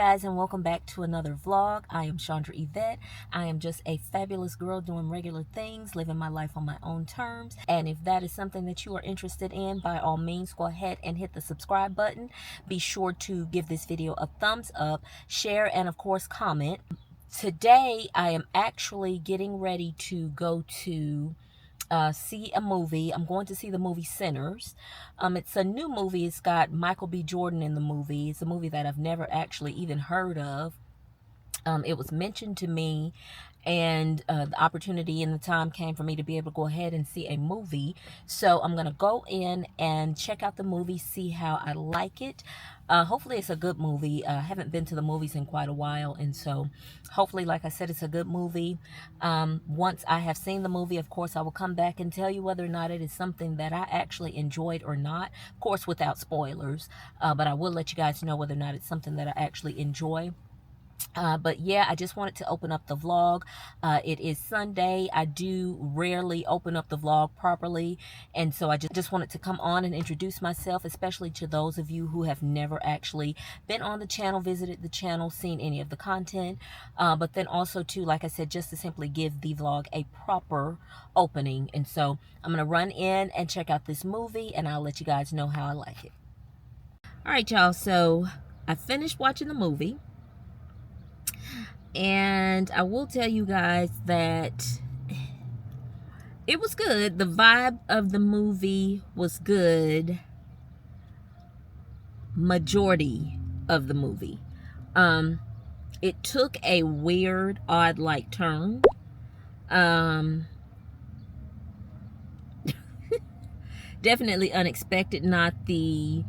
guys, and welcome back to another vlog. I am Chandra Yvette. I am just a fabulous girl doing regular things, living my life on my own terms. And if that is something that you are interested in, by all means, go ahead and hit the subscribe button. Be sure to give this video a thumbs up, share, and of course, comment. Today, I am actually getting ready to go to see a movie. I'm going to see the movie Sinners. It's a new movie. It's got Michael B. Jordan in the movie. It's a movie that I've never actually even heard of. It was mentioned to me, and the opportunity and the time came for me to be able to go ahead and see a movie. So I'm going to go in and check out the movie, see how I like it. Hopefully it's a good movie. I haven't been to the movies in quite a while, and so hopefully, like I said, it's a good movie. Once I have seen the movie, of course, I will come back and tell you whether or not it is something that I actually enjoyed or not. Of course, without spoilers, but I will let you guys know whether or not it's something that I actually enjoy. But yeah, I just wanted to open up the vlog. It is Sunday. I do rarely open up the vlog properly, and so I just wanted to come on and introduce myself, especially to those of you who have never actually been on the channel, visited the channel, seen any of the content, but then also to, like I said, just to simply give the vlog a proper opening. And so I'm gonna run in and check out this movie, and I'll let you guys know how I like it. All right, y'all, so I finished watching the movie. And I will tell you guys that it was good. The vibe of the movie was good. Majority of the movie. It took a weird, odd-like turn. Definitely unexpected. Not the...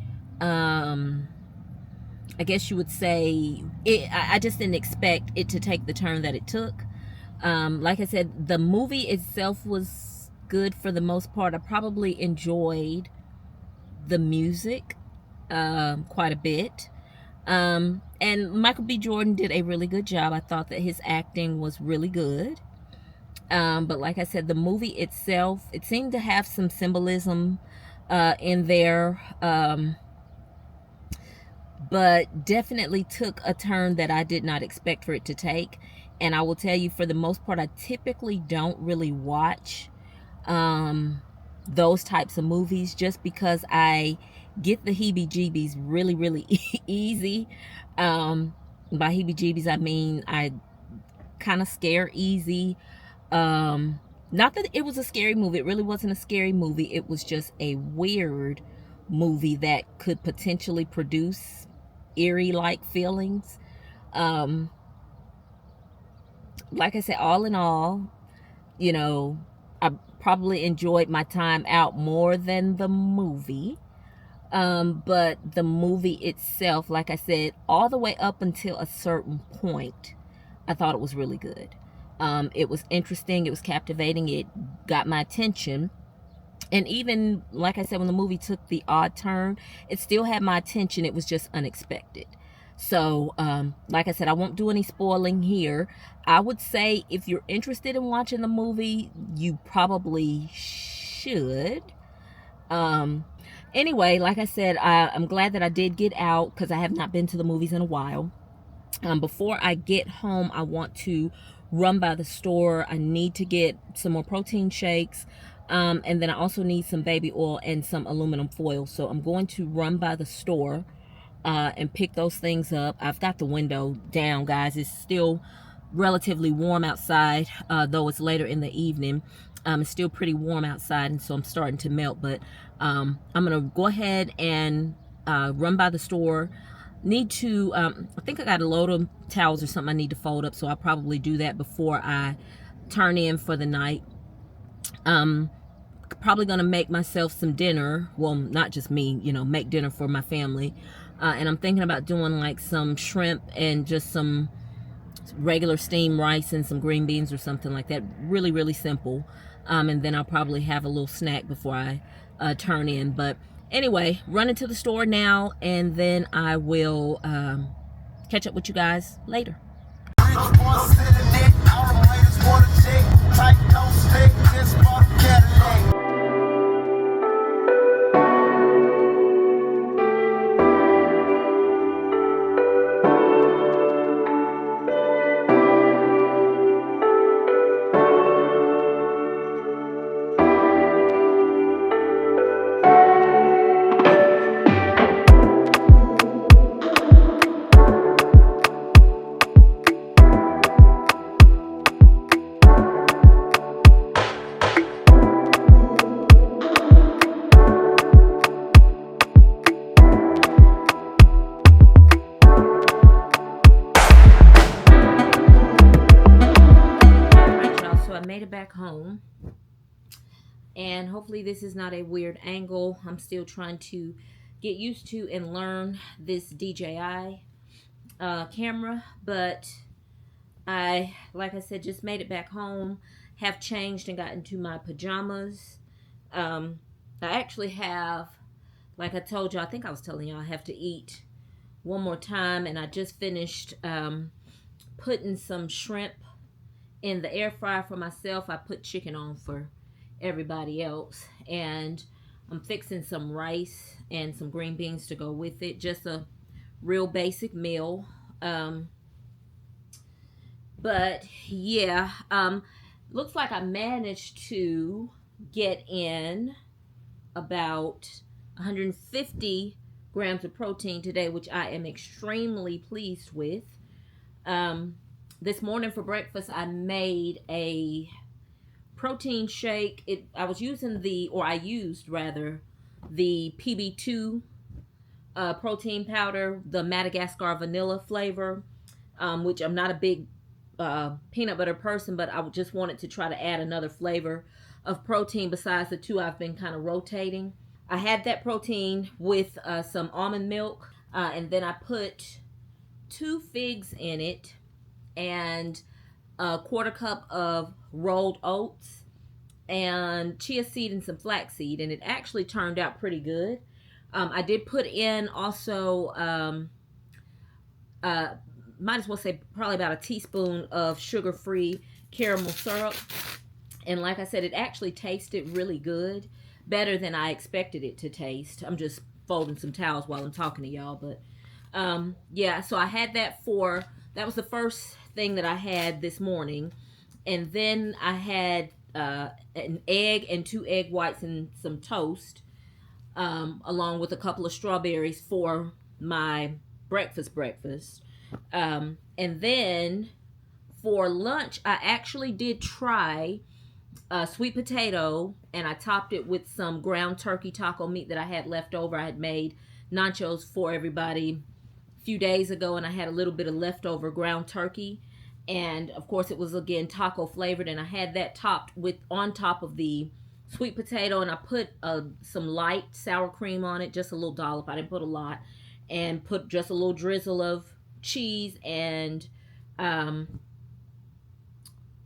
I guess you would say, I just didn't expect it to take the turn that it took. Like I said, the movie itself was good for the most part. I probably enjoyed the music quite a bit. And Michael B. Jordan did a really good job. I thought that his acting was really good. But like I said, the movie itself, it seemed to have some symbolism in there. But definitely took a turn that I did not expect for it to take. And I will tell you, for the most part, I typically don't really watch those types of movies, just because I get the heebie-jeebies really, really easy. By heebie-jeebies, I mean I kind of scare easy. Not that it was a scary movie. It really wasn't a scary movie. It was just a weird movie that could potentially produce eerie-like feelings. Like I said, all in all, you know, I probably enjoyed my time out more than the movie. But the movie itself, like I said, all the way up until a certain point, I thought it was really good. It was interesting. It was captivating. It got my attention. And even, like I said, when the movie took the odd turn, it still had my attention. It was just unexpected. So, like I said, I won't do any spoiling here. I would say if you're interested in watching the movie, you probably should. Anyway, like I said, I'm glad that I did get out, because I have not been to the movies in a while. Before I get home, I want to run by the store. I need to get some more protein shakes. And then I also need some baby oil and some aluminum foil. So I'm going to run by the store and pick those things up. I've got the window down, guys. It's still relatively warm outside, though it's later in the evening. It's still pretty warm outside, and so I'm starting to melt. But I'm going to go ahead and run by the store. Need to, I think I got a load of towels or something I need to fold up, so I'll probably do that before I turn in for the night. Probably gonna make myself some dinner. Well, not just me, you know, make dinner for my family. And I'm thinking about doing like some shrimp and just some regular steamed rice and some green beans or something like that. Really, really simple. And then I'll probably have a little snack before I turn in. But anyway, running to the store now, and then I will catch up with you guys later. back home. And hopefully this is not a weird angle. I'm still trying to get used to and learn this DJI camera. But like I said, just made it back home. Have changed and got into my pajamas. I actually have, like I told you, I think I was telling y'all, I have to eat one more time. And I just finished putting some shrimp in the air fryer for myself. I put chicken on for everybody else. And I'm fixing some rice and some green beans to go with it. Just a real basic meal. But yeah, looks like I managed to get in about 150 grams of protein today, which I am extremely pleased with. This morning for breakfast, I made a protein shake. I used the PB2 protein powder, the Madagascar vanilla flavor, which I'm not a big peanut butter person, but I just wanted to try to add another flavor of protein besides the two I've been kind of rotating. I had that protein with some almond milk, and then I put 2 figs in it and a 1/4 cup of rolled oats and chia seed and some flaxseed, and it actually turned out pretty good. I did put in also might as well say probably about a teaspoon of sugar-free caramel syrup. And like I said, it actually tasted really good. Better than I expected it to taste. I'm just folding some towels while I'm talking to y'all. But yeah, so I had that was the first thing that I had this morning. And then I had an egg and 2 egg whites and some toast. Along with a couple of strawberries for my breakfast. And then for lunch, I actually did try sweet potato, and I topped it with some ground turkey taco meat that I had left over. I had made nachos for everybody a few days ago, and I had a little bit of leftover ground turkey. And of course, it was again taco flavored, and I had that topped on top of the sweet potato, and I put some light sour cream on it, just a little dollop. I didn't put a lot, and put just a little drizzle of cheese and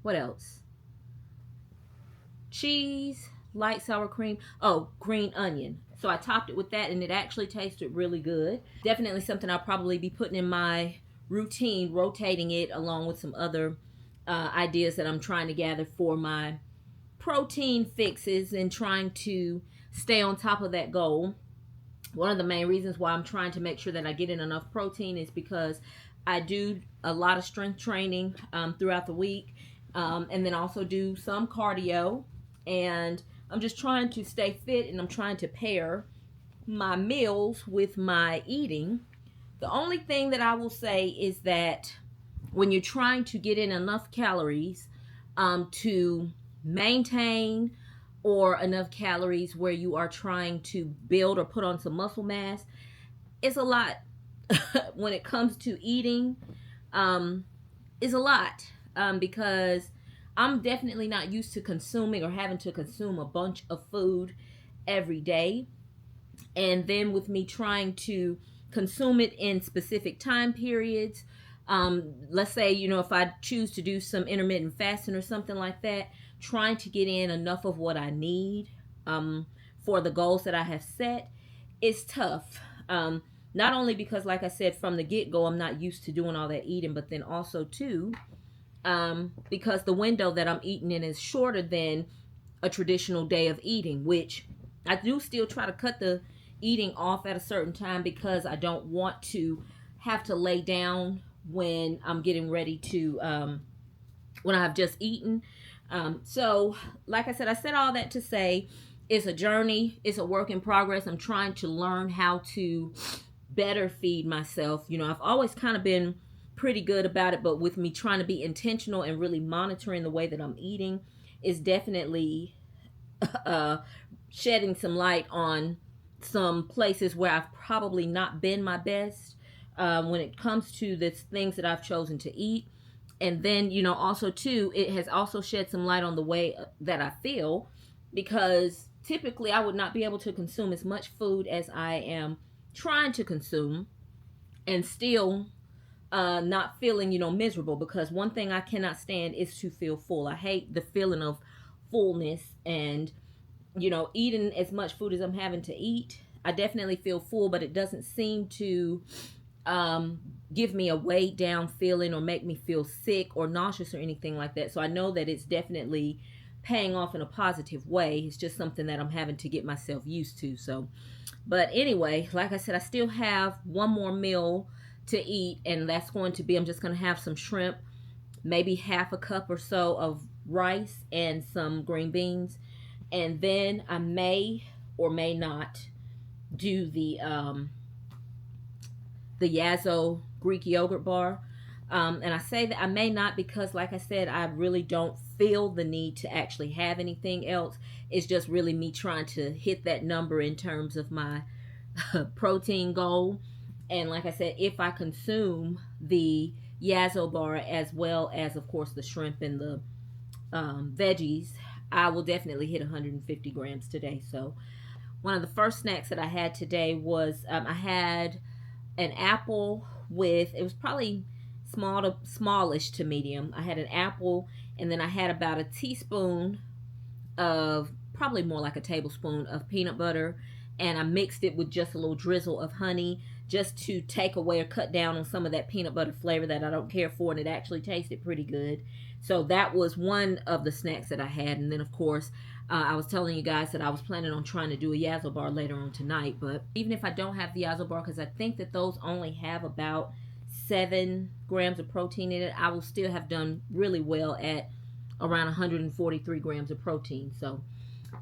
what else? Cheese, light sour cream, green onion. So I topped it with that, and it actually tasted really good. Definitely something I'll probably be putting in my routine, rotating it along with some other ideas that I'm trying to gather for my protein fixes and trying to stay on top of that goal. One of the main reasons why I'm trying to make sure that I get in enough protein is because I do a lot of strength training throughout the week, and then also do some cardio, and I'm just trying to stay fit, and I'm trying to pair my meals with my eating. The only thing that I will say is that when you're trying to get in enough calories to maintain, or enough calories where you are trying to build or put on some muscle mass, it's a lot. When it comes to eating, is a lot, because I'm definitely not used to consuming or having to consume a bunch of food every day. And then with me trying to consume it in specific time periods, let's say, if I choose to do some intermittent fasting or something like that, trying to get in enough of what I need for the goals that I have set is tough. Not only because, like I said, from the get-go, I'm not used to doing all that eating, but then also, too, because the window that I'm eating in is shorter than a traditional day of eating, which I do still try to cut the eating off at a certain time because I don't want to have to lay down when I'm getting ready to, when I have just eaten. So, like I said all that to say it's a journey. It's a work in progress. I'm trying to learn how to better feed myself. I've always kind of been pretty good about it, but with me trying to be intentional and really monitoring the way that I'm eating is definitely shedding some light on some places where I've probably not been my best when it comes to the things that I've chosen to eat. And then, you know, also too, it has also shed some light on the way that I feel, because typically I would not be able to consume as much food as I am trying to consume and still not feeling, you know, miserable. Because one thing I cannot stand is to feel full. I hate the feeling of fullness, and, you know, eating as much food as I'm having to eat, I definitely feel full, but it doesn't seem to give me a weighed down feeling or make me feel sick or nauseous or anything like that. So I know that it's definitely paying off in a positive way. It's just something that I'm having to get myself used to. So, but anyway, like I said, I still have one more meal to eat, and that's going to be, I'm just going to have some shrimp, maybe half a cup or so of rice, and some green beans. And then I may or may not do the Yasso Greek yogurt bar. And I say that I may not because, like I said, I really don't feel the need to actually have anything else. It's just really me trying to hit that number in terms of my protein goal. And like I said, if I consume the Yasso bar as well as, of course, the shrimp and the veggies, I will definitely hit 150 grams today. So one of the first snacks that I had today was I had an apple with, it was probably smallish to medium. I had an apple, and then I had about a teaspoon of, probably more like a tablespoon of peanut butter, and I mixed it with just a little drizzle of honey, just to take away or cut down on some of that peanut butter flavor that I don't care for, and it actually tasted pretty good. So that was one of the snacks that I had. And then, of course, I was telling you guys that I was planning on trying to do a Yasso bar later on tonight. But even if I don't have the Yasso bar, because I think that those only have about 7 grams of protein in it, I will still have done really well at around 143 grams of protein. So,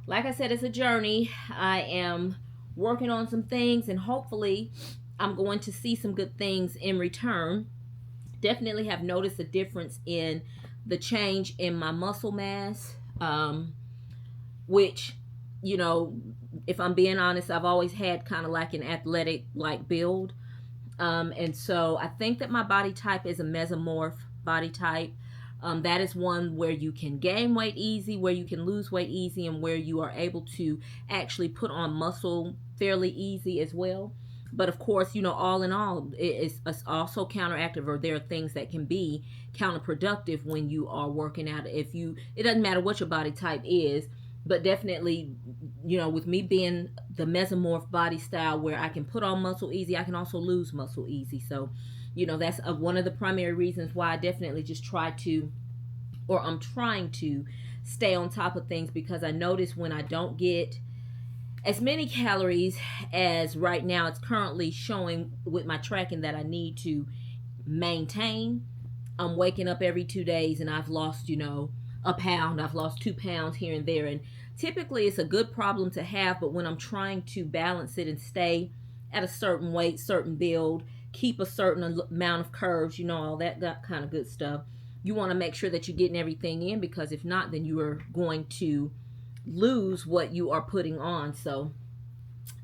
like I said, it's a journey. I am working on some things, and hopefully I'm going to see some good things in return. Definitely have noticed a difference in the change in my muscle mass, which, you know, if I'm being honest, I've always had kind of like an athletic like build. And so I think that my body type is a mesomorph body type. That is one where you can gain weight easy, where you can lose weight easy, and where you are able to actually put on muscle fairly easy as well. But of course, you know, all in all, it's also counteractive, or there are things that can be counterproductive when you are working out. It doesn't matter what your body type is, but definitely, you know, with me being the mesomorph body style where I can put on muscle easy, I can also lose muscle easy. So, you know, that's one of the primary reasons why I definitely just I'm trying to stay on top of things, because I notice when I don't get as many calories as right now it's currently showing with my tracking that I need to maintain, I'm waking up every 2 days and I've lost, you know, a pound. I've lost 2 pounds here and there. And typically it's a good problem to have, but when I'm trying to balance it and stay at a certain weight, certain build, keep a certain amount of curves, you know, all that kind of good stuff, you want to make sure that you're getting everything in, because if not, then you are going to lose what you are putting on. So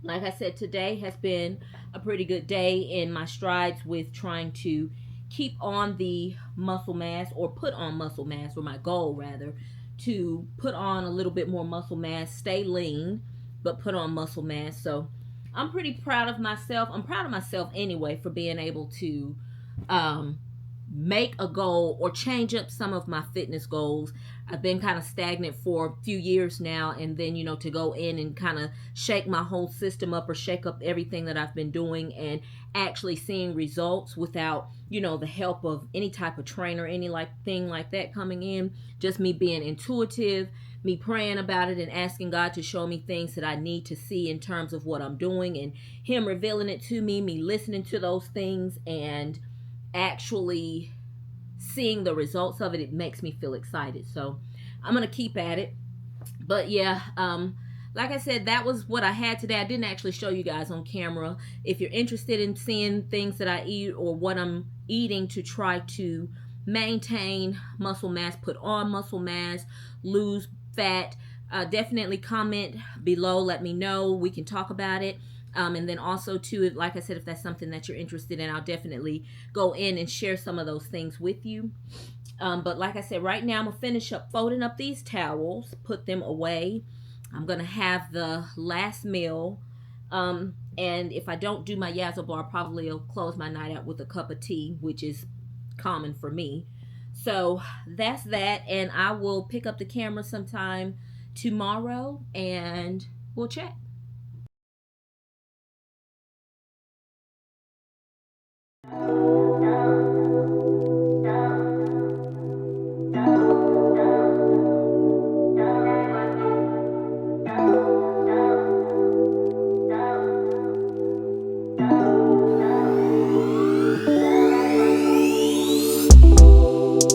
like I said, today has been a pretty good day in my strides with trying to keep on the muscle mass, or put on muscle mass, or my goal rather, to put on a little bit more muscle mass, stay lean, but put on muscle mass. So I'm pretty proud of myself. I'm proud of myself anyway for being able to make a goal or change up some of my fitness goals. I've been kind of stagnant for a few years now, and then, you know, to go in and kind of shake my whole system up, or shake up everything that I've been doing, and actually seeing results without, you know, the help of any type of trainer, any thing like that coming in. Just me being intuitive, me praying about it and asking God to show me things that I need to see in terms of what I'm doing, and Him revealing it to me listening to those things and actually seeing the results of it. It makes me feel excited. So I'm gonna keep at it. But yeah, like I said, that was what I had today. I didn't actually show you guys on camera. If you're interested in seeing things that I eat, or what I'm eating to try to maintain muscle mass, put on muscle mass, lose fat, definitely comment below, let me know. We can talk about it. And then also too, like I said, if that's something that you're interested in, I'll definitely go in and share some of those things with you. But like I said, right now I'm gonna finish up folding up these towels, put them away. I'm gonna have the last meal. And if I don't do my Yazzle bar, probably will close my night out with a cup of tea, which is common for me. So that's that, and I will pick up the camera sometime tomorrow and we'll chat.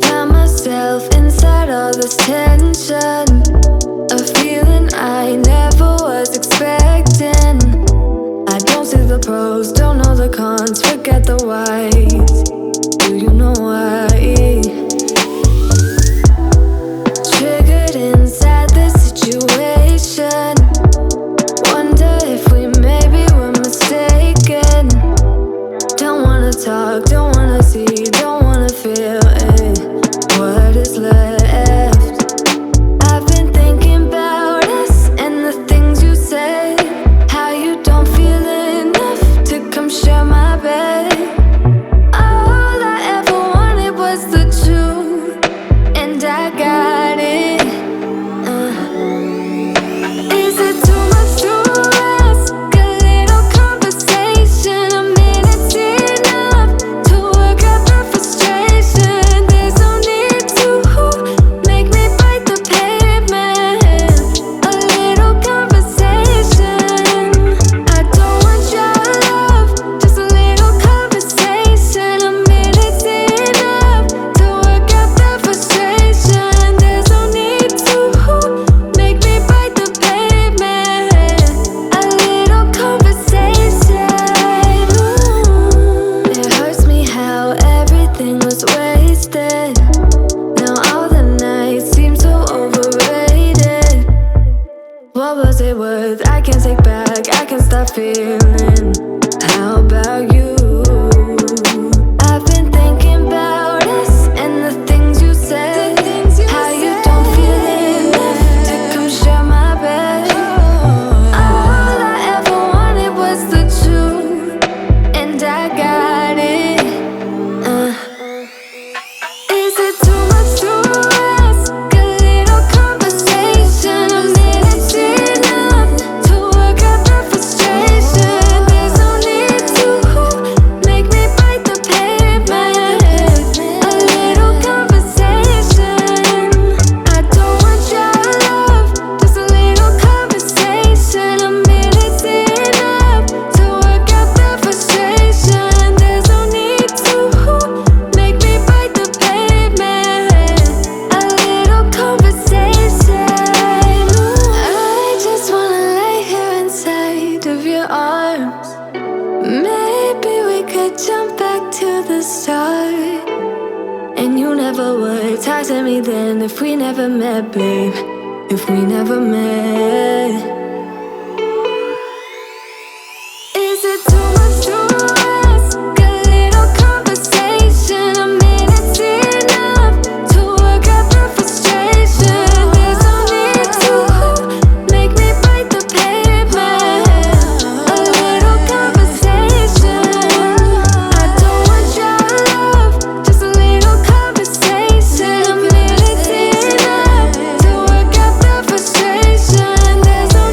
Found myself inside all this tension, a feeling I never was expecting. I don't see the pros, don't know the cons, forget the whys. Do you know why? Triggered inside this situation, wonder if we maybe were mistaken. Don't wanna talk, don't wanna see, don't wanna feel it. What is left? I've been thinking about us and the things you say, how you don't feel enough to come share my bed. All I ever wanted was the truth, and I got it. Is it too much to ask? A little conversation, a minute's enough to work out the frustration. There's no need to make me bite the pavement. A little conversation. I don't want your love, just a little conversation. A minute's enough to work out the frustration. There's no need to make me bite the pavement. A little conversation. It hurts me how everything was wasted. Now all the nights seem so overrated. What was it worth? I can't take back, I can't stop feeling. How about you? I've been thinking about us and the things you said, how you don't feel enough to come share my bed. All I ever wanted was the truth, and I got it. Is it too much to ask? A little conversation, a minute's enough to work out the frustration. There's no need to make me bite the pavement. A little conversation. I don't want your love, just a little conversation. A minute's enough to work out the frustration. There's no need to make me bite the pavement. A little conversation. I just wanna lay here inside of your arms. Maybe we could jump back to the start. And you never would talk to me then if we never met, babe. If we never met. Is it too much to ask? A little conversation, a minute's enough to work out the frustration. There's no need to make me bite the pavement. A little conversation. I don't want your love, just a little conversation. A minute's enough to work out the frustration. There's no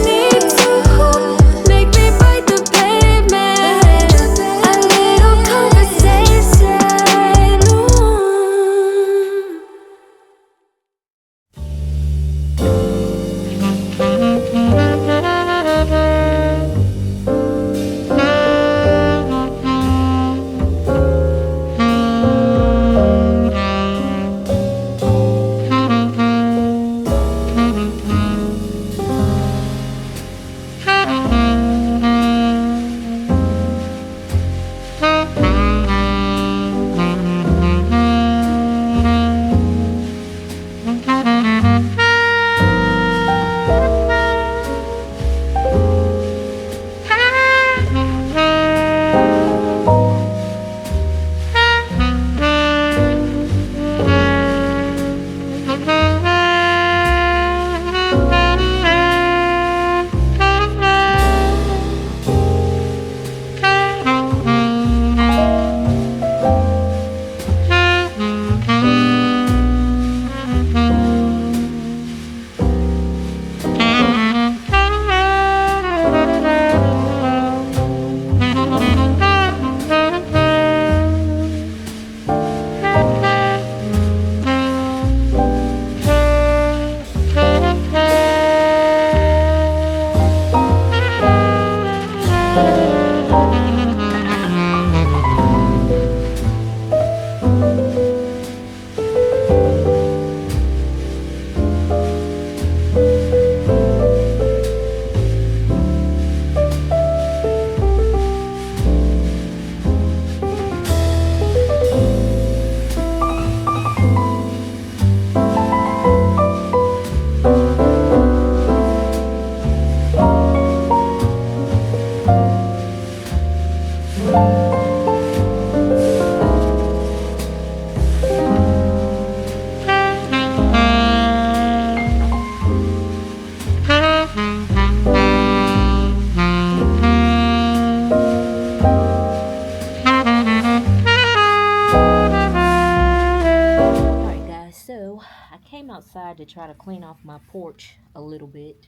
came outside to try to clean off my porch a little bit.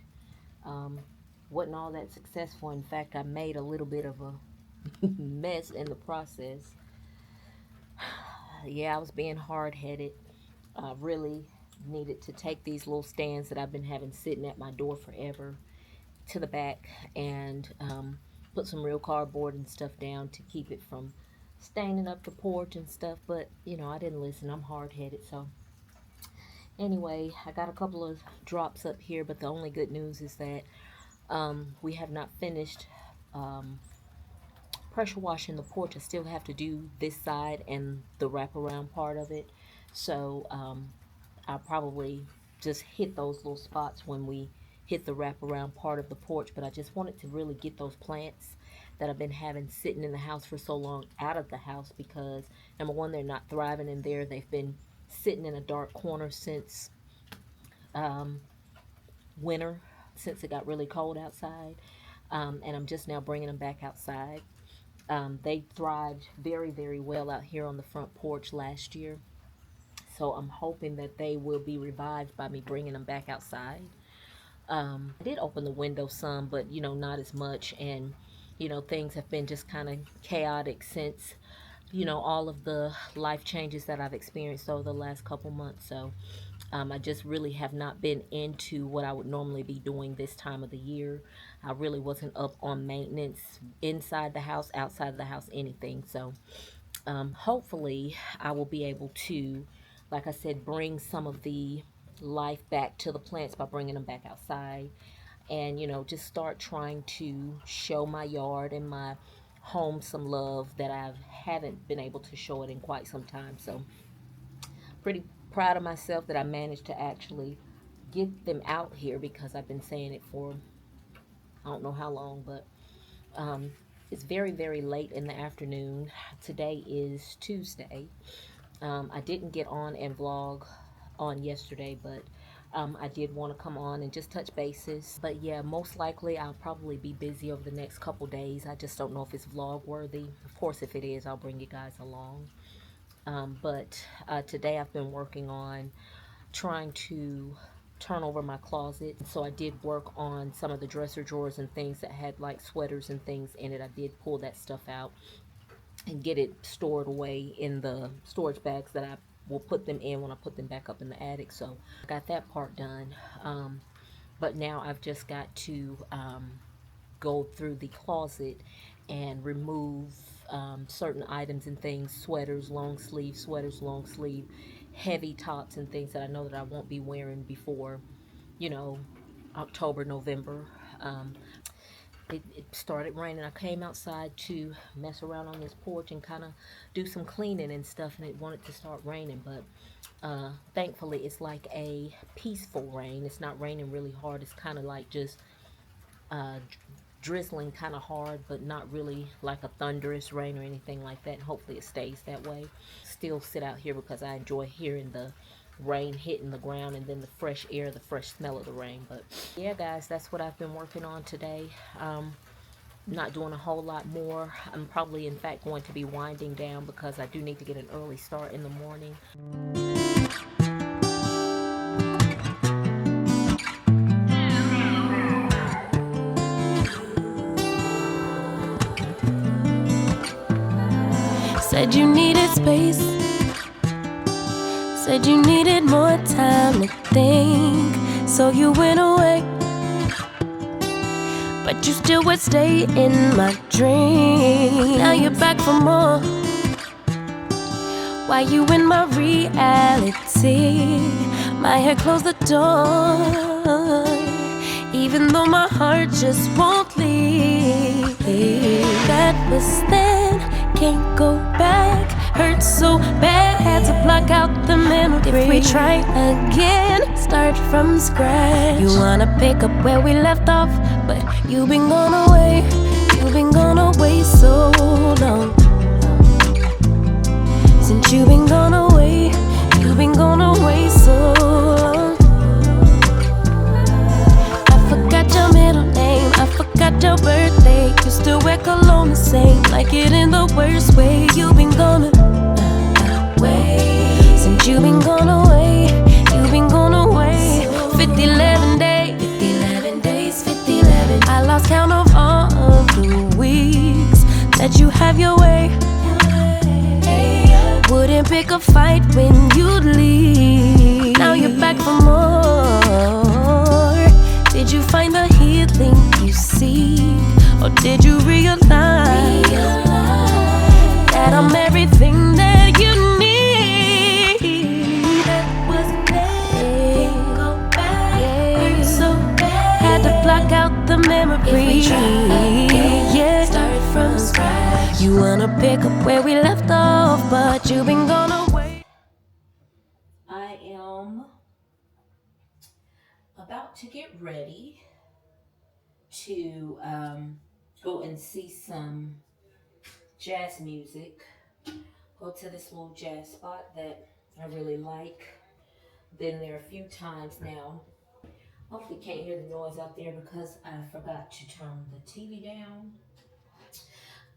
Wasn't all that successful. In fact, I made a little bit of a mess in the process. Yeah, I was being hard-headed. I really needed to take these little stands that I've been having sitting at my door forever to the back and put some real cardboard and stuff down to keep it from staining up the porch and stuff. But, you know, I didn't listen. I'm hard-headed. So anyway, I got a couple of drops up here, but the only good news is that we have not finished pressure washing the porch. I still have to do this side and the wraparound part of it. So I'll probably just hit those little spots when we hit the wraparound part of the porch. But I just wanted to really get those plants that I've been having sitting in the house for so long out of the house, because number one, they're not thriving in there. They've been sitting in a dark corner since winter, since it got really cold outside, and I'm just now bringing them back outside. They thrived very, very well out here on the front porch last year, so I'm hoping that they will be revived by me bringing them back outside. I did open the window some, but you know, not as much, and you know, things have been just kind of chaotic since, you know, all of the life changes that I've experienced over the last couple months. So I just really have not been into what I would normally be doing this time of the year. I really wasn't up on maintenance inside the house, outside of the house, anything. So hopefully I will be able to, like I said, bring some of the life back to the plants by bringing them back outside, and you know, just start trying to show my yard and my home some love that I haven't been able to show it in quite some time. So pretty proud of myself that I managed to actually get them out here, because I've been saying it for I don't know how long. But it's very, very late in the afternoon. Today is Tuesday. I didn't get on and vlog on yesterday, but I did want to come on and just touch bases. But yeah, most likely I'll probably be busy over the next couple days. I just don't know if it's vlog worthy. Of course, if it is, I'll bring you guys along. But today I've been working on trying to turn over my closet. So I did work on some of the dresser drawers and things that had like sweaters and things in it. I did pull that stuff out and get it stored away in the storage bags that I will put them in when I put them back up in the attic. So I got that part done. But now I've just got to go through the closet and remove certain items and things, sweaters, long sleeve, heavy tops and things that I know that I won't be wearing before, you know, October, November. It started raining. I came outside to mess around on this porch and kind of do some cleaning and stuff, and it wanted to start raining, but thankfully it's like a peaceful rain. It's not raining really hard. It's kind of like just drizzling kind of hard, but not really like a thunderous rain or anything like that. And hopefully it stays that way. Still sit out here because I enjoy hearing the rain hitting the ground and then the fresh air, the fresh smell of the rain. But yeah, guys, that's what I've been working on today. Not doing a whole lot more. I'm probably in fact going to be winding down because I do need to get an early start in the morning. Said you needed space, said you needed more time to think, so you went away, but you still would stay in my dream. Now you're back for more. Why you in my reality? My head closed the door, even though my heart just won't leave. That was then, can't go back. Hurt so bad, had to block out the memory. If we try again, start from scratch. You wanna pick up where we left off, but you've been gone away. You've been gone away so long. Since you've been gone away, you've been gone away so long. I forgot your middle name, I forgot your birthday. You still wear cologne the same, like it in the worst way. You've been gone away. Since you've been gone away, you've been gone away. didn't pick a fight when you'd leave. Now you're back for more. Did you find the healing you seek? Or did you realize that I'm everything that you need? That was bad, go back, hurt so bad. Had to block out the memory. If we try again, start from scratch. You wanna pick up where we left off, but you've been gone away. I am about to get ready to go and see some jazz music. Go to this little jazz spot that I really like. Been there a few times now. Hopefully you can't hear the noise out there because I forgot to turn the TV down.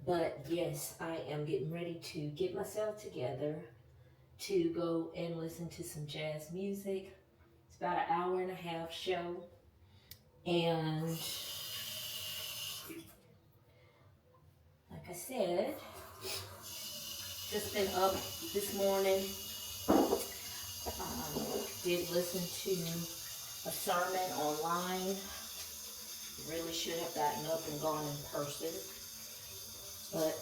But yes, I am getting ready to get myself together to go and listen to some jazz music. It's about an hour and a half show. And like I said, just been up this morning. Did listen to a sermon online. Really should have gotten up and gone in person. But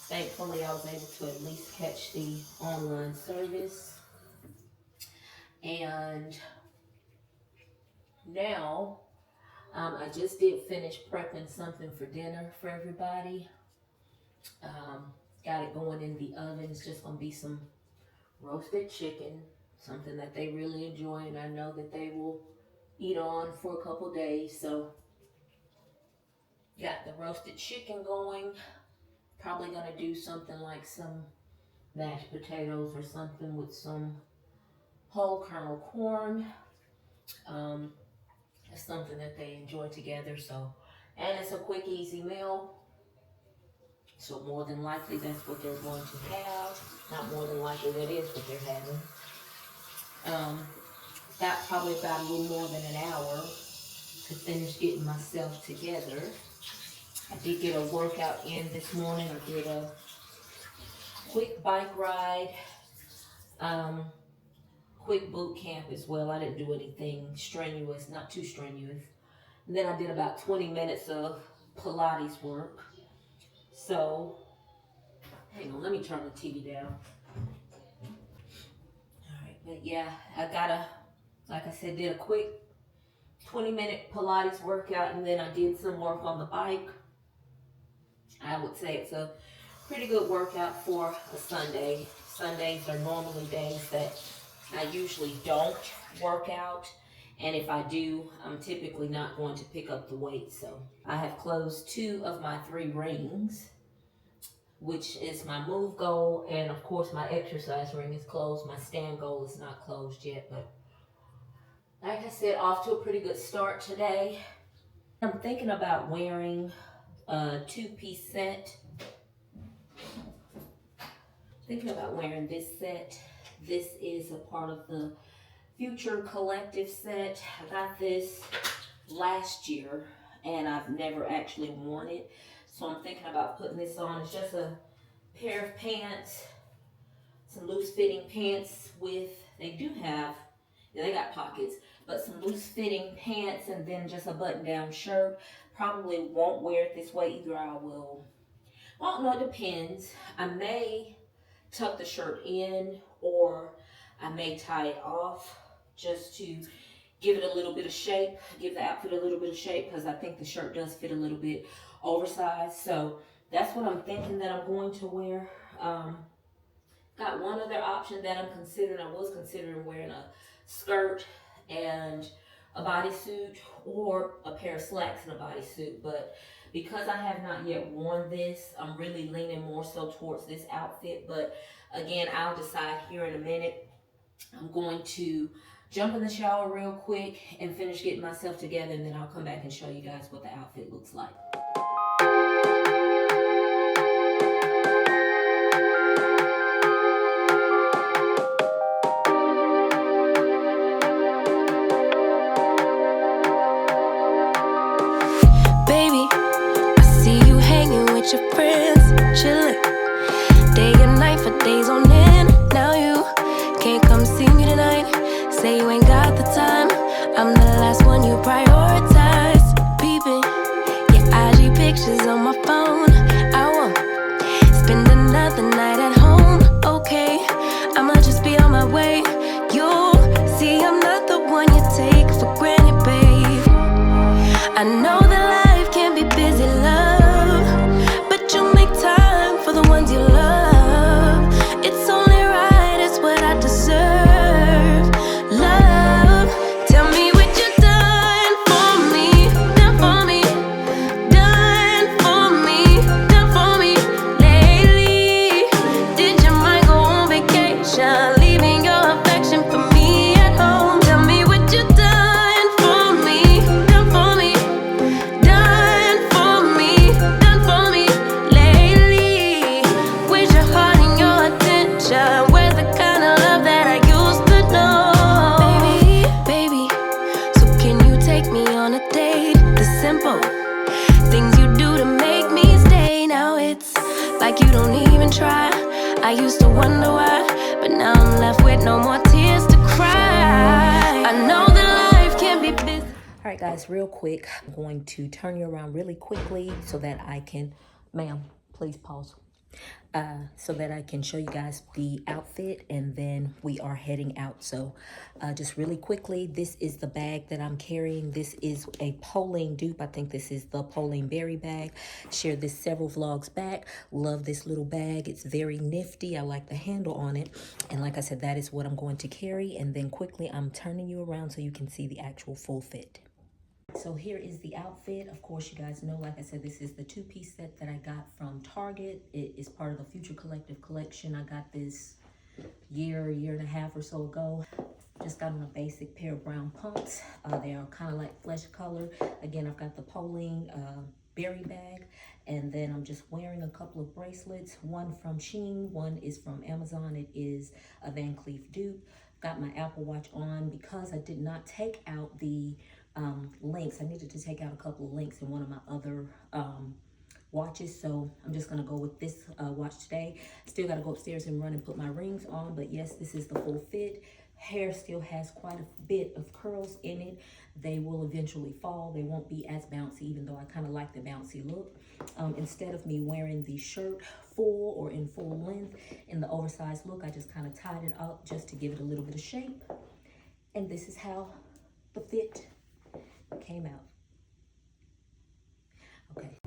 thankfully I was able to at least catch the online service. And now I just did finish prepping something for dinner for everybody. Got it going in the oven. It's just going to be some roasted chicken, something that they really enjoy, and I know that they will eat on for a couple days. So got the roasted chicken going. Probably going to do something like some mashed potatoes or something with some whole kernel corn. It's something that they enjoy together. So, and it's a quick, easy meal. So more than likely that's what they're going to have. Not more than likely, that is what they're having. Got probably about a little more than an hour to finish getting myself together. I did get a workout in this morning. I did a quick bike ride, quick boot camp as well. I didn't do anything strenuous, not too strenuous. And then I did about 20 minutes of Pilates work. So, hang on, let me turn the TV down. Alright, but yeah, like I said, did a quick 20-minute Pilates workout, and then I did some work on the bike. I would say it's a pretty good workout for a Sunday. Sundays are normally days that I usually don't work out. And if I do, I'm typically not going to pick up the weight. So I have closed 2 of my 3 rings, which is my move goal. And of course my exercise ring is closed. My stand goal is not closed yet. But like I said, off to a pretty good start today. I'm thinking about wearing a 2-piece set. Thinking about wearing this set. This is a part of the Future Collective set. I got this last year and I've never actually worn it. So I'm thinking about putting this on. It's just a pair of pants, some loose fitting pants with, they got pockets, but some loose fitting pants and then just a button down shirt. Probably won't wear it this way either. I will, well, no, it depends. I may tuck the shirt in or I may tie it off just to give it a little bit of shape, give the outfit a little bit of shape, because I think the shirt does fit a little bit oversized. So that's what I'm thinking that I'm going to wear. Got one other option that I'm considering. I was considering wearing a skirt and a bodysuit or a pair of slacks and a bodysuit, but because I have not yet worn this, I'm really leaning more so towards this outfit. But again, I'll decide here in a minute. I'm going to jump in the shower real quick and finish getting myself together, and then I'll come back and show you guys what the outfit looks like. Baby, I see you hanging with your friends, chilling day and night for days on end. I'm the last one you prioritize. Peeping your IG pictures on my phone. I won't spend another night at home. Okay, I'ma just be on my way. You'll see I'm not the one you take for granted, babe. I know that life can be busy, love, but you make time for the ones you love. It's only right, it's what I deserve. Love, tell me what you done for me, done for me, done for me, done for me lately. Did your mind go on vacation, leaving your affection for me at home? Tell me what you done for me, done for me, done for me, done for me lately. Where's your heart and your attention? Where's the kind of love that I used to know? Baby, so can you take me on a date? The simple things you do to make me stay. Now it's like you don't even try. I used to wonder why, but now I'm left with no more tears to cry. I know that life can be busy. All right, guys, real quick, I'm going to turn you around really quickly so that I can, ma'am, please pause. So that I can show you guys the outfit, and then we are heading out. So just really quickly, this is the bag that I'm carrying. This is a Pauline dupe. I think this is the Pauline Berry bag. Shared this several vlogs back. Love this little bag. It's very nifty. I like the handle on it. And like I said, that is what I'm going to carry. And then quickly, I'm turning you around so you can see the actual full fit. So here is the outfit. Of course, you guys know, like I said, this is the two-piece set that I got from Target. It is part of the Future Collective collection. I got this year and a half or so ago. Just got on a basic pair of brown pumps. They are kind of like flesh color. Again, I've got the Pauline Berry bag, and then I'm just wearing a couple of bracelets. One from Shein, one is from Amazon. It is a Van Cleef dupe. Got my Apple Watch on because I did not take out the links. I needed to take out a couple of links in one of my other watches, so I'm just gonna go with this watch today. Still gotta go upstairs and run and put my rings on, but yes, this is the full fit. Hair still has quite a bit of curls in it. They will eventually fall. They won't be as bouncy, even though I kind of like the bouncy look. Instead of me wearing the shirt full or in full length in the oversized look, I just kind of tied it up just to give it a little bit of shape. And this is how the fit came out. Okay.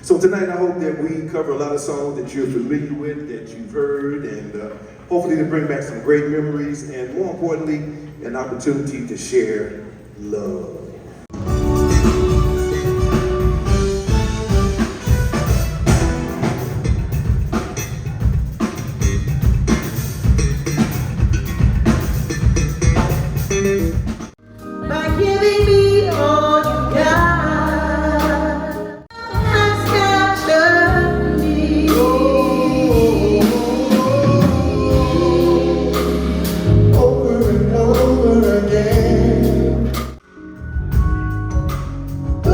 So tonight I hope that we cover a lot of songs that you're familiar with, that you've heard, and hopefully to bring back some great memories, and more importantly, an opportunity to share love. By giving me all you got, has captured me. Over and over again. Oh,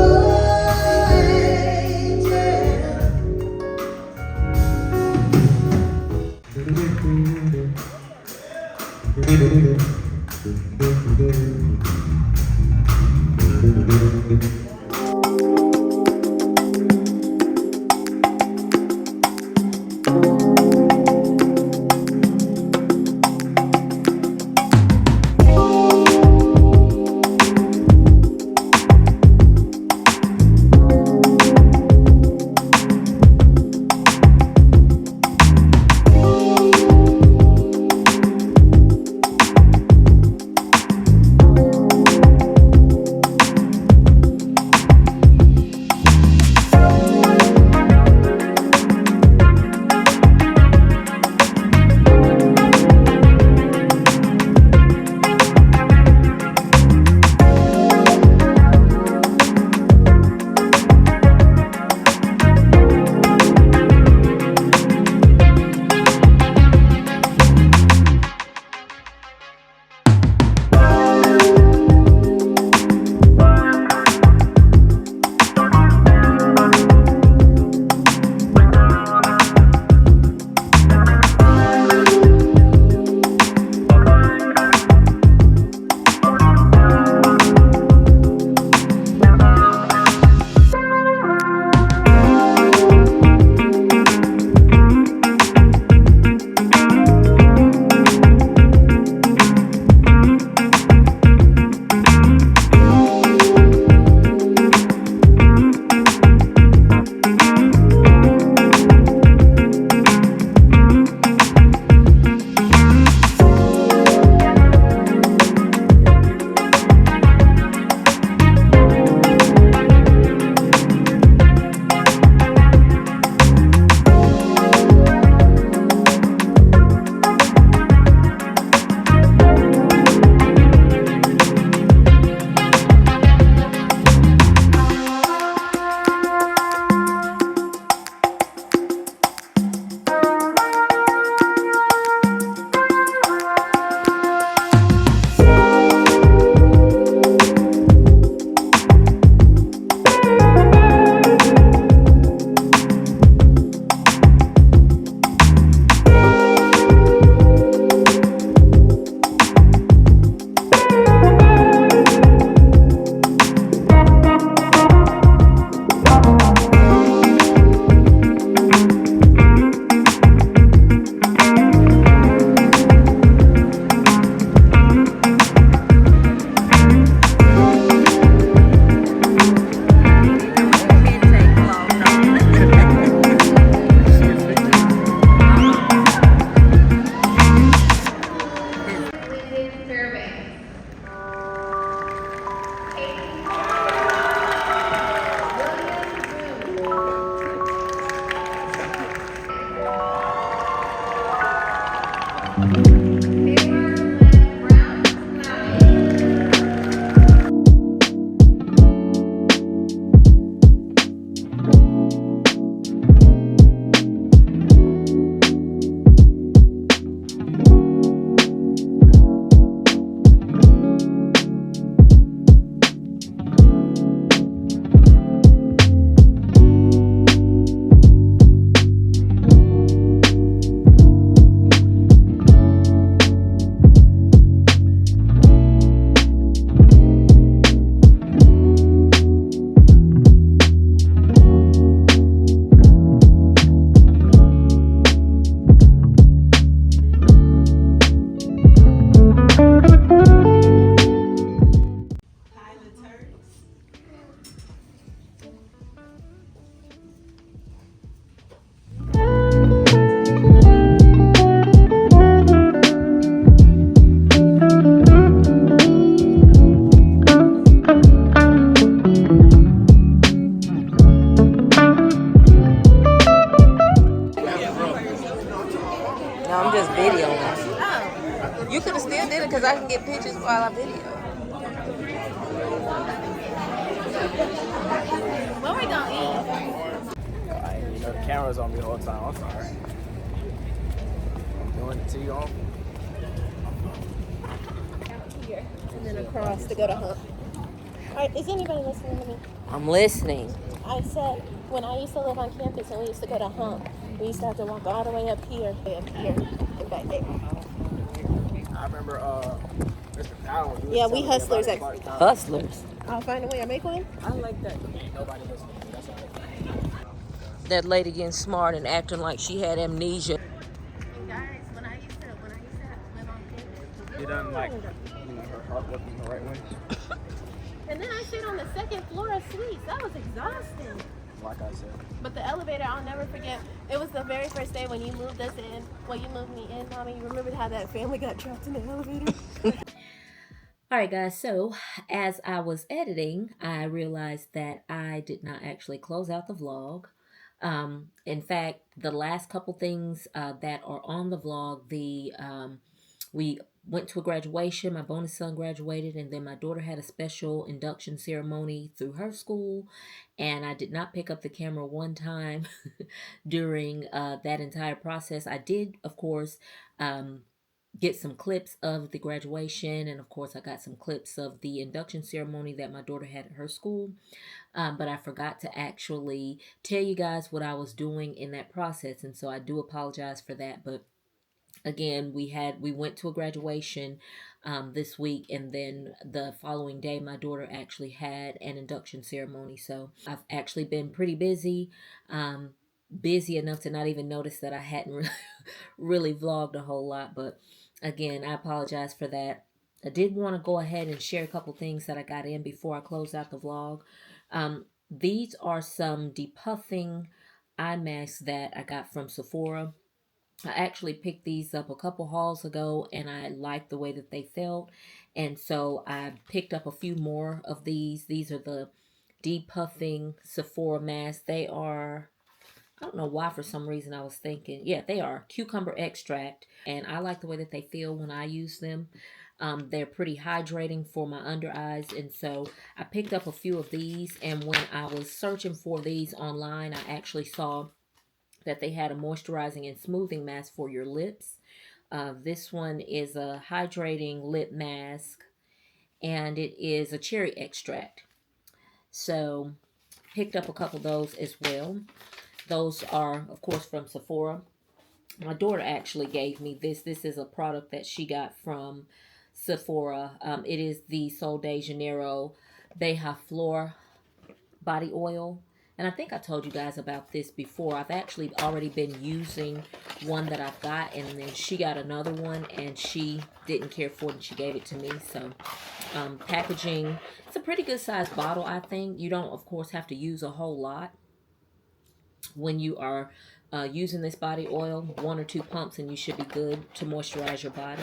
while I video. What we gonna eat? You know the camera's on me the whole time. I'm sorry. I'm doing it to you all. Here and then across to go to Hump. Alright, is anybody listening to me? I'm listening. I said when I used to live on campus and we used to go to Hump, we used to have to walk all the way up here, and back there. I remember Mr. Powell. Yeah, we hustlers at Hustlers. I'll find a way. I make one. I like that. Nobody listening. That's all. That lady getting smart and acting like she had amnesia. And guys, when I used to live on campus, You done like her heart working the right way? and then I stayed on the second floor of suites. That was exhausting. Like I said. But the elevator, I'll never forget. It was the very first day when you moved us in. Well, you moved me in, Mommy. You remember how that family got trapped in the elevator? All right, guys. So as I was editing, I realized that I did not actually close out the vlog. In fact, the last couple things that are on the vlog, we went to a graduation. My bonus son graduated, and then my daughter had a special induction ceremony through her school, and I did not pick up the camera one time during that entire process. I did, of course, get some clips of the graduation, and of course I got some clips of the induction ceremony that my daughter had at her school, but I forgot to actually tell you guys what I was doing in that process, and so I do apologize for that. But again, we went to a graduation this week, and then the following day my daughter actually had an induction ceremony. So I've actually been pretty busy, busy enough to not even notice that I hadn't really vlogged a whole lot. But again, I apologize for that. I did want to go ahead and share a couple things that I got in before I close out the vlog. These are some depuffing eye masks that I got from Sephora. I actually picked these up a couple hauls ago, and I liked the way that they felt, and so I picked up a few more of these. These are the depuffing Sephora masks. They are, I don't know why, for some reason I was thinking, yeah, they are cucumber extract, and I like the way that they feel when I use them. They're pretty hydrating for my under eyes, and so I picked up a few of these, and when I was searching for these online, I actually saw that they had a moisturizing and smoothing mask for your lips. This one is a hydrating lip mask, and it is a cherry extract. So picked up a couple of those as well. Those are, of course, from Sephora. My daughter actually gave me this. This is a product that she got from Sephora. It is the Sol de Janeiro Beija Flor body oil. And I think I told you guys about this before. I've actually already been using one that I've got, and then she got another one, and she didn't care for it, and she gave it to me. So packaging, it's a pretty good sized bottle, I think. You don't, of course, have to use a whole lot when you are using this body oil. 1 or 2 pumps and you should be good to moisturize your body.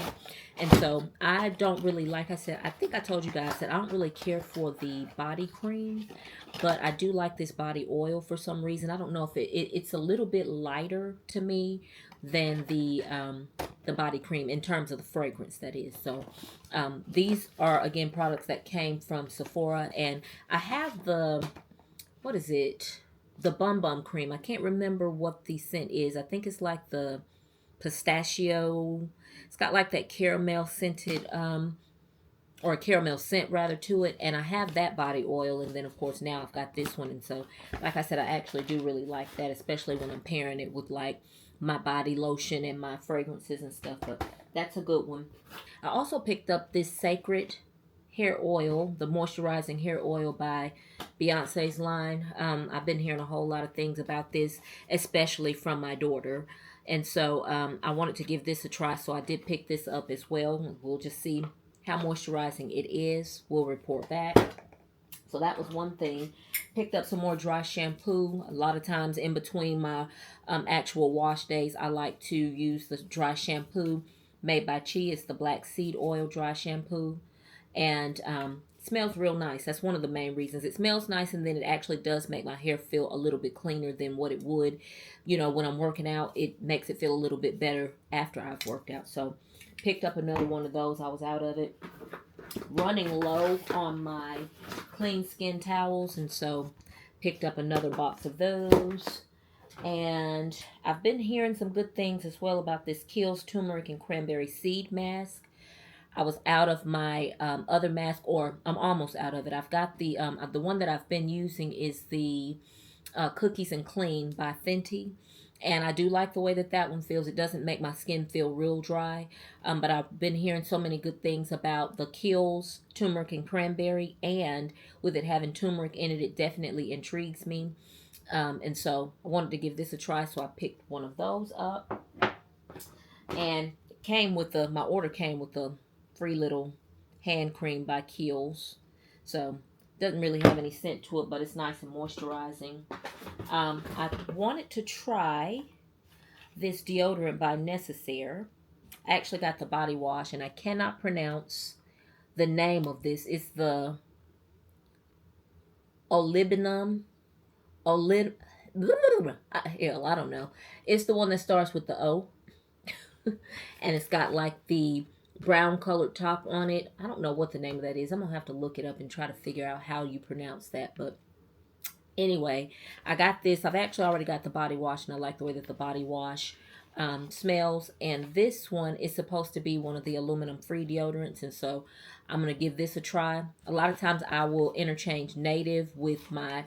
And so I don't really, like I said, I think I told you guys that I don't really care for the body cream, but I do like this body oil for some reason. I don't know if it's a little bit lighter to me than the body cream in terms of the fragrance, that is. So these are, again, products that came from Sephora, and I have the, what is it, the Bum Bum cream. I can't remember what the scent is. I think it's like the pistachio. It's got like that caramel scented, or a caramel scent rather to it. And I have that body oil. And then, of course, now I've got this one. And so, like I said, I actually do really like that, especially when I'm pairing it with like my body lotion and my fragrances and stuff. But that's a good one. I also picked up this Sacred hair oil, the moisturizing hair oil by Beyonce's line. I've been hearing a whole lot of things about this, especially from my daughter. And so I wanted to give this a try, so I did pick this up as well. We'll just see how moisturizing it is. We'll report back. So that was one thing. Picked up some more dry shampoo. A lot of times in between my actual wash days, I like to use the dry shampoo made by Chi. It's the black seed oil dry shampoo. And smells real nice. That's one of the main reasons. It smells nice, and then it actually does make my hair feel a little bit cleaner than what it would, you know, when I'm working out. It makes it feel a little bit better after I've worked out. So picked up another one of those. I was out of it. running low on my clean skin towels, and so picked up another box of those. And I've been hearing some good things as well about this Kiehl's turmeric and cranberry seed mask. I was out of my other mask, or I'm almost out of it. I've got the one that I've been using is the Cookies and Clean by Fenty. And I do like the way that that one feels. It doesn't make my skin feel real dry. But I've been hearing so many good things about the Kiehl's turmeric and cranberry. And with it having turmeric in it, it definitely intrigues me. And so I wanted to give this a try. So I picked one of those up. And it came with my order came with the free little hand cream by Kiehl's. So doesn't really have any scent to it, but it's nice and moisturizing. I wanted to try this deodorant by Necessaire. I actually got the body wash, and I cannot pronounce the name of this. It's the Olibinum. Hell, I don't know. It's the one that starts with the O. And it's got like the brown colored top on it. I don't know what the name of that is. I'm gonna have to look it up and try to figure out how you pronounce that. But anyway, I got this. I've actually already got the body wash, and I like the way that the body wash smells. And this one is supposed to be one of the aluminum free deodorants, and so I'm gonna give this a try. A lot of times I will interchange Native with my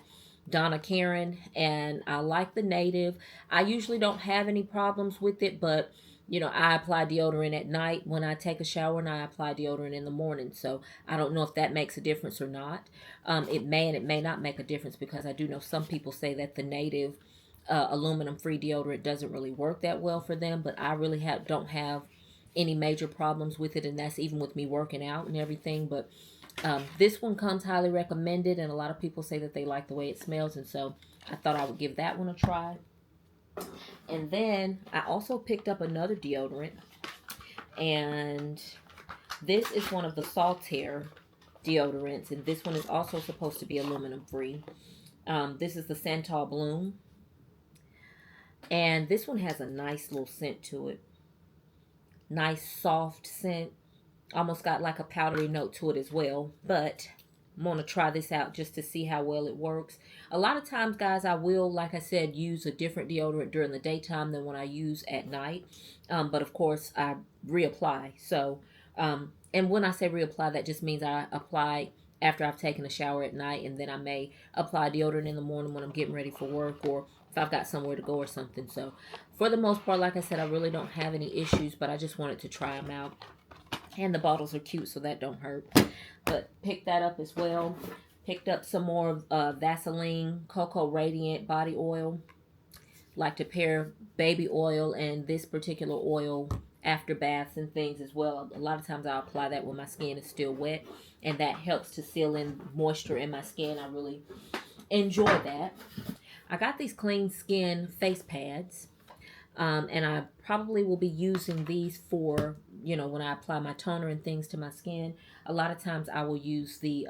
Donna Karan, and I like the Native. I usually don't have any problems with it, but you know, I apply deodorant at night when I take a shower, and I apply deodorant in the morning. So I don't know if that makes a difference or not. It may and it may not make a difference, because I do know some people say that the Native aluminum-free deodorant doesn't really work that well for them. But I really don't have any major problems with it, and that's even with me working out and everything. But this one comes highly recommended, and a lot of people say that they like the way it smells, and so I thought I would give that one a try. And then I also picked up another deodorant, and this is one of the Saltaire deodorants, and this one is also supposed to be aluminum free. This is the Santal Bloom, and this one has a nice little scent to it. Nice soft scent, almost got like a powdery note to it as well. But I'm going to try this out just to see how well it works. A lot of times, guys, I will, like I said, use a different deodorant during the daytime than when I use at night. But, of course, I reapply. So, and when I say reapply, that just means I apply after I've taken a shower at night. And then I may apply deodorant in the morning when I'm getting ready for work, or if I've got somewhere to go or something. So, for the most part, like I said, I really don't have any issues. But I just wanted to try them out. And the bottles are cute, so that don't hurt. But picked that up as well. Picked up some more Vaseline Cocoa Radiant body oil. Like to pair baby oil and this particular oil after baths and things as well. A lot of times I'll apply that when my skin is still wet, and that helps to seal in moisture in my skin. I really enjoy that. I got these clean skin face pads. And I probably will be using these for, you know, when I apply my toner and things to my skin. A lot of times I will use the,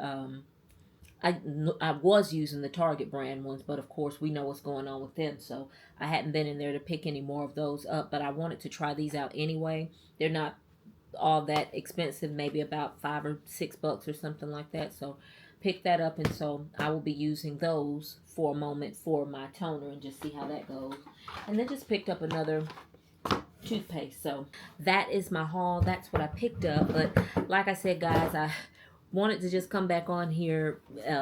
I was using the Target brand ones, but of course we know what's going on with them. So I hadn't been in there to pick any more of those up, but I wanted to try these out anyway. They're not all that expensive, maybe about $5 or $6 or something like that. So pick that up, and so I will be using those for a moment for my toner and just see how that goes. And then just picked up another toothpaste. So that is my haul. That's what I picked up. But like I said, guys, I wanted to just come back on here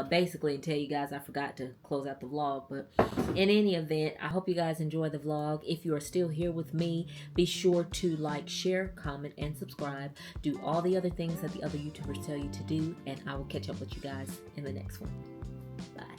basically and tell you guys I forgot to close out the vlog. But in any event, I hope you guys enjoy the vlog. If you are still here with me, be sure to like, share, comment, and subscribe. Do all the other things that the other YouTubers tell you to do, and I will catch up with you guys in the next one. Bye.